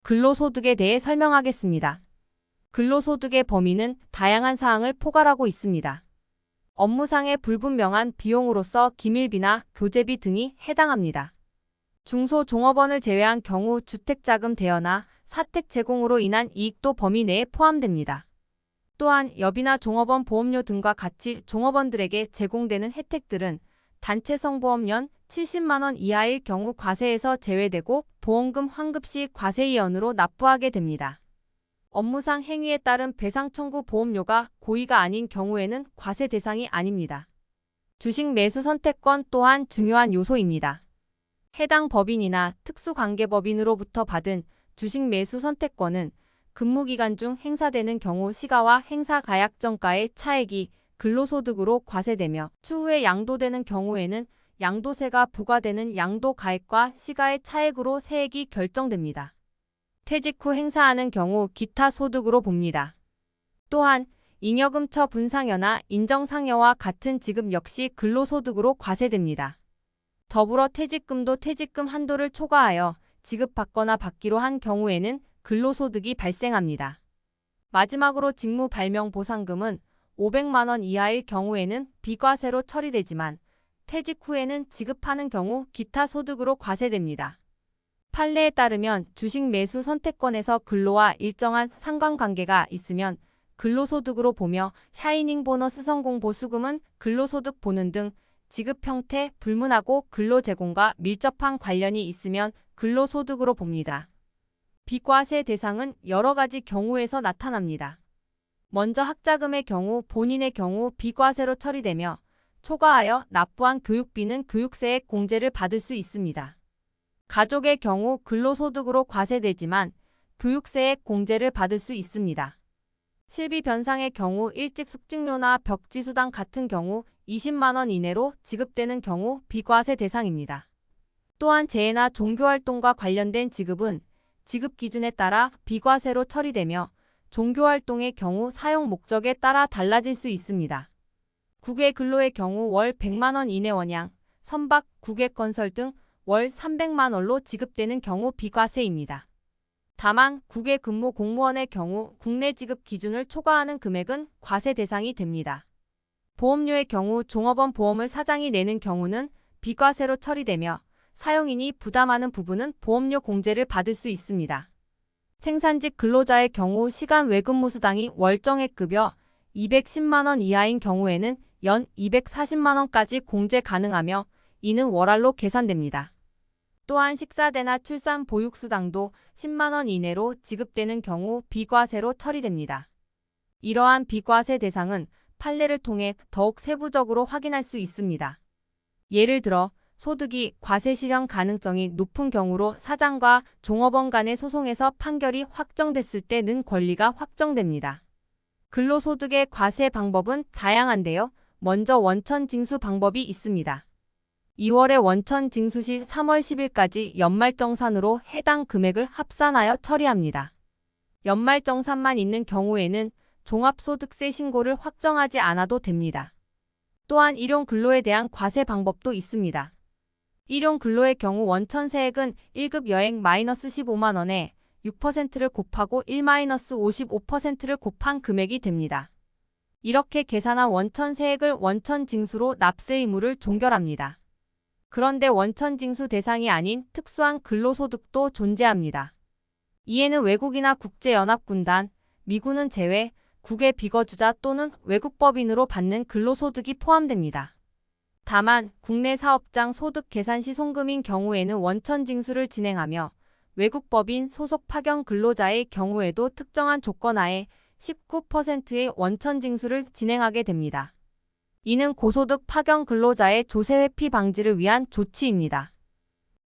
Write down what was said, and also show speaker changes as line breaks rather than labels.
근로소득에 대해 설명하겠습니다. 근로소득의 범위는 다양한 사항을 포괄하고 있습니다. 업무상의 불분명한 비용으로서 기밀비나 교재비 등이 해당합니다. 중소종업원을 제외한 경우 주택자금 대여나 사택 제공으로 인한 이익도 범위 내에 포함됩니다. 또한 여비나 종업원 보험료 등과 같이 종업원들에게 제공되는 혜택들은 단체성보험연 70만 원 이하일 경우 과세에서 제외되고 보험금 환급 시 과세이연으로 납부하게 됩니다. 업무상 행위에 따른 배상 청구 보험료가 고의가 아닌 경우에는 과세 대상이 아닙니다. 주식 매수 선택권 또한 중요한 요소입니다. 해당 법인이나 특수관계법인으로부터 받은 주식 매수 선택권은 근무기간 중 행사되는 경우 시가와 행사 가약정가의 차액이 근로소득으로 과세되며 추후에 양도되는 경우에는 양도세가 부과되는 양도가액과 시가의 차액으로 세액이 결정됩니다. 퇴직 후 행사하는 경우 기타 소득으로 봅니다. 또한 잉여금처 분상여나 인정상여와 같은 지급 역시 근로소득으로 과세됩니다. 더불어 퇴직금도 퇴직금 한도를 초과하여 지급받거나 받기로 한 경우에는 근로소득이 발생합니다. 마지막으로 직무발명보상금은 500만 원 이하일 경우에는 비과세로 처리되지만 퇴직 후에는 지급하는 경우 기타 소득으로 과세됩니다. 판례에 따르면 주식 매수 선택권에서 근로와 일정한 상관관계가 있으면 근로소득으로 보며 샤이닝 보너스 성공 보수금은 근로소득 보는 등 지급 형태 불문하고 근로제공과 밀접한 관련이 있으면 근로소득으로 봅니다. 비과세 대상은 여러 가지 경우에서 나타납니다. 먼저 학자금의 경우 본인의 경우 비과세로 처리되며 초과하여 납부한 교육비는 교육세액 공제를 받을 수 있습니다. 가족의 경우 근로소득으로 과세되지만 교육세액 공제를 받을 수 있습니다. 실비 변상의 경우 일찍 숙직료나 벽지수당 같은 경우 20만 원 이내로 지급되는 경우 비과세 대상입니다. 또한 재해나 종교활동과 관련된 지급은 지급 기준에 따라 비과세로 처리되며 종교활동의 경우 사용 목적에 따라 달라질 수 있습니다. 국외 근로의 경우 월 100만 원 이내 원양, 선박, 국외건설 등 월 300만 원로 지급되는 경우 비과세입니다. 다만 국외 근무 공무원의 경우 국내 지급 기준을 초과하는 금액은 과세 대상이 됩니다. 보험료의 경우 종업원 보험을 사장이 내는 경우는 비과세로 처리되며 사용인이 부담하는 부분은 보험료 공제를 받을 수 있습니다. 생산직 근로자의 경우 시간 외근무 수당이 월정액 급여 210만 원 이하인 경우에는 연 240만 원까지 공제 가능하며 이는 월알로 계산됩니다. 또한 식사대나 출산 보육 수당도 10만 원 이내로 지급되는 경우 비과세로 처리됩니다. 이러한 비과세 대상은 판례를 통해 더욱 세부적으로 확인할 수 있습니다. 예를 들어 소득이 과세 실현 가능성이 높은 경우로 사장과 종업원 간의 소송에서 판결이 확정됐을 때는 권리가 확정됩니다. 근로소득의 과세 방법은 다양한데요. 먼저 원천 징수 방법이 있습니다. 2월에 원천 징수 시 3월 10일까지 연말정산으로 해당 금액을 합산하여 처리합니다. 연말정산만 있는 경우에는 종합소득세 신고를 확정하지 않아도 됩니다. 또한 일용근로에 대한 과세 방법도 있습니다. 일용근로의 경우 원천세액은 1급 여행 -15만 원에 6%를 곱하고 1-55%를 곱한 금액이 됩니다. 이렇게 계산한 원천세액을 원천징수로 납세 의무를 종결합니다. 그런데 원천징수 대상이 아닌 특수한 근로소득도 존재합니다. 이에는 외국이나 국제연합군단, 미군은 제외, 국외 비거주자 또는 외국법인으로 받는 근로소득이 포함됩니다. 다만 국내 사업장 소득 계산 시 송금인 경우에는 원천징수를 진행하며 외국법인 소속 파견 근로자의 경우에도 특정한 조건 하에 19%의 원천징수를 진행하게 됩니다. 이는 고소득 파견 근로자의 조세 회피 방지를 위한 조치입니다.